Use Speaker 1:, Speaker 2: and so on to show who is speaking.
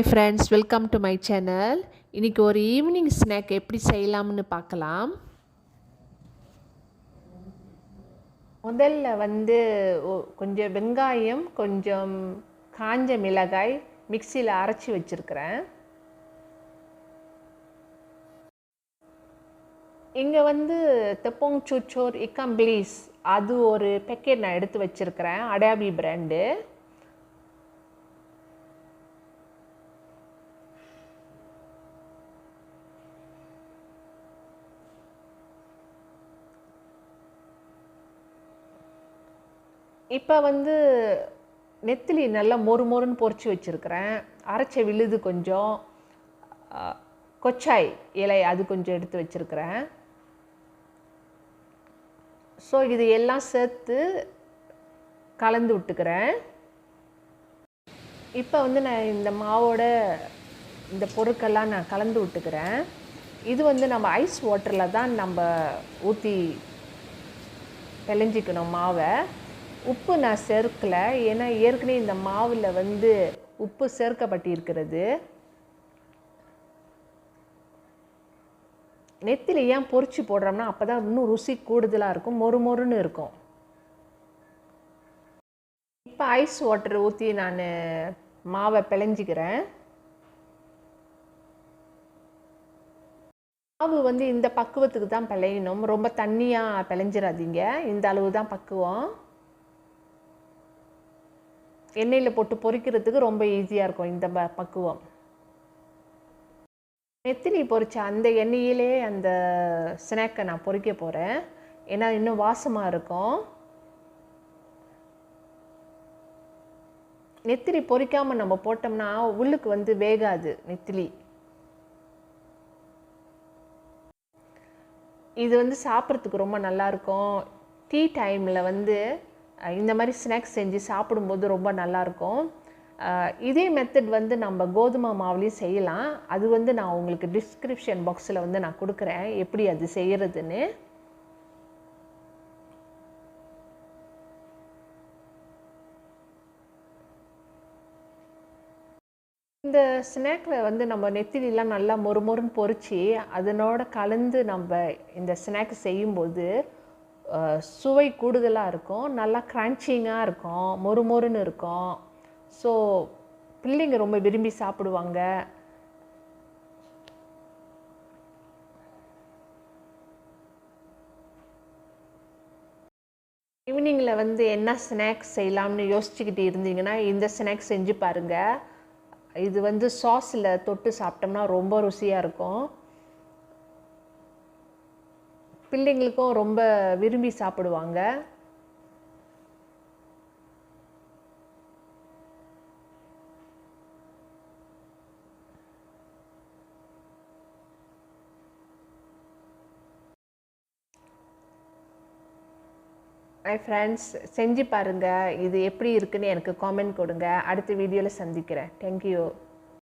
Speaker 1: Hi friends, welcome to my channel. இன்னைக்கு ஒரு evening snack எப்படி செய்யலாம்னு பார்க்கலாம். முதல்ல கொஞ்சம் வெங்காயம், கொஞ்சம் காஞ்ச மிளகாய் மிக்ஸியில் அரைச்சி வச்சிருக்கிறேன். இங்கே tepung cucur ikan bilis அது ஒரு பேக்கெட் நான் எடுத்து வச்சிருக்கிறேன், adabi பிராண்டு. இப்போ நெத்திலி நல்லா மொறுன்னு பொரிச்சு வச்சுருக்கிறேன். அரைச்ச விழுது கொஞ்சம், கொச்சாய் இலை அது கொஞ்சம் எடுத்து வச்சுருக்கிறேன். ஸோ இது எல்லாம் சேர்த்து கலந்து விட்டுக்கிறேன். இப்போ நான் இந்த மாவோட இந்த பொருட்கள்லாம் நான் கலந்து விட்டுக்கிறேன். இது நம்ம ஐஸ் வாட்டரில் தான் நம்ம ஊற்றி பிழைஞ்சிக்கணும் மாவை. உப்பு நான் சேர்க்கலை, ஏன்னா ஏற்கனவே இந்த மாவில் உப்பு சேர்க்கப்பட்டிருக்கிறது. நெத்திலி ஏன் பொரிச்சு போடுறோம்னா அப்போ தான் இன்னும் ருசி கூடுதலாக இருக்கும், மொறுன்னு இருக்கும். இப்போ ஐஸ் வாட்டர் ஊற்றி நான் மாவை பிழைஞ்சிக்கிறேன். மாவு இந்த பக்குவத்துக்கு தான் பிழையணும், ரொம்ப தண்ணியாக பிழைஞ்சிடாதீங்க. இந்த அளவு தான் பக்குவம். எண்ணெயில் போட்டு பொரிக்கிறதுக்கு ரொம்ப ஈஸியாக இருக்கும் இந்த பக்குவம். நெத்திலி பொரிச்ச அந்த எண்ணெயிலே அந்த ஸ்நாக்கை நான் பொரிக்க போகிறேன், ஏன்னா இன்னும் வாசமாக இருக்கும். நெத்திலி பொரிக்காமல் நம்ம போட்டோம்னா உள்ளுக்கு வேகாது நெத்திலி. இது சாப்பிட்றதுக்கு ரொம்ப நல்லாயிருக்கும். டீ டைமில் இந்த மாதிரி ஸ்நாக்ஸ் செஞ்சு சாப்பிடும்போது ரொம்ப நல்லாயிருக்கும். இதே மெத்தட் நம்ம கோதுமை மாவுலேயும் செய்யலாம். அது நான் உங்களுக்கு டிஸ்கிரிப்ஷன் பாக்ஸில் நான் கொடுக்குறேன் எப்படி அது செய்கிறதுன்னு. இந்த ஸ்நாக்கில் நம்ம நெத்திலாம் நல்லா மொறுன்னு பொரித்து அதனோட கலந்து நம்ம இந்த ஸ்நாக் செய்யும்போது சுவை கூடுதலாக இருக்கும், நல்லா க்ரன்ச்சிங்காக இருக்கும், மொறுன்னு இருக்கும். ஸோ பிள்ளைங்க ரொம்ப விரும்பி சாப்பிடுவாங்க. ஈவினிங்கில் என்ன ஸ்நாக்ஸ் செய்யலாம்னு யோசிச்சுக்கிட்டு இருந்தீங்கன்னா இந்த ஸ்நாக்ஸ் செஞ்சு பாருங்கள். இது சாஸில் தொட்டு சாப்பிட்டோம்னா ரொம்ப ருசியாக இருக்கும். பிள்ளைங்களுக்கும் ரொம்ப விரும்பி சாப்பிடுவாங்க. மை ஃப்ரெண்ட்ஸ், செஞ்சு பாருங்கள். இது எப்படி இருக்குன்னு எனக்கு காமெண்ட் கொடுங்க. அடுத்த வீடியோவில் சந்திக்கிறேன். தேங்க்யூ.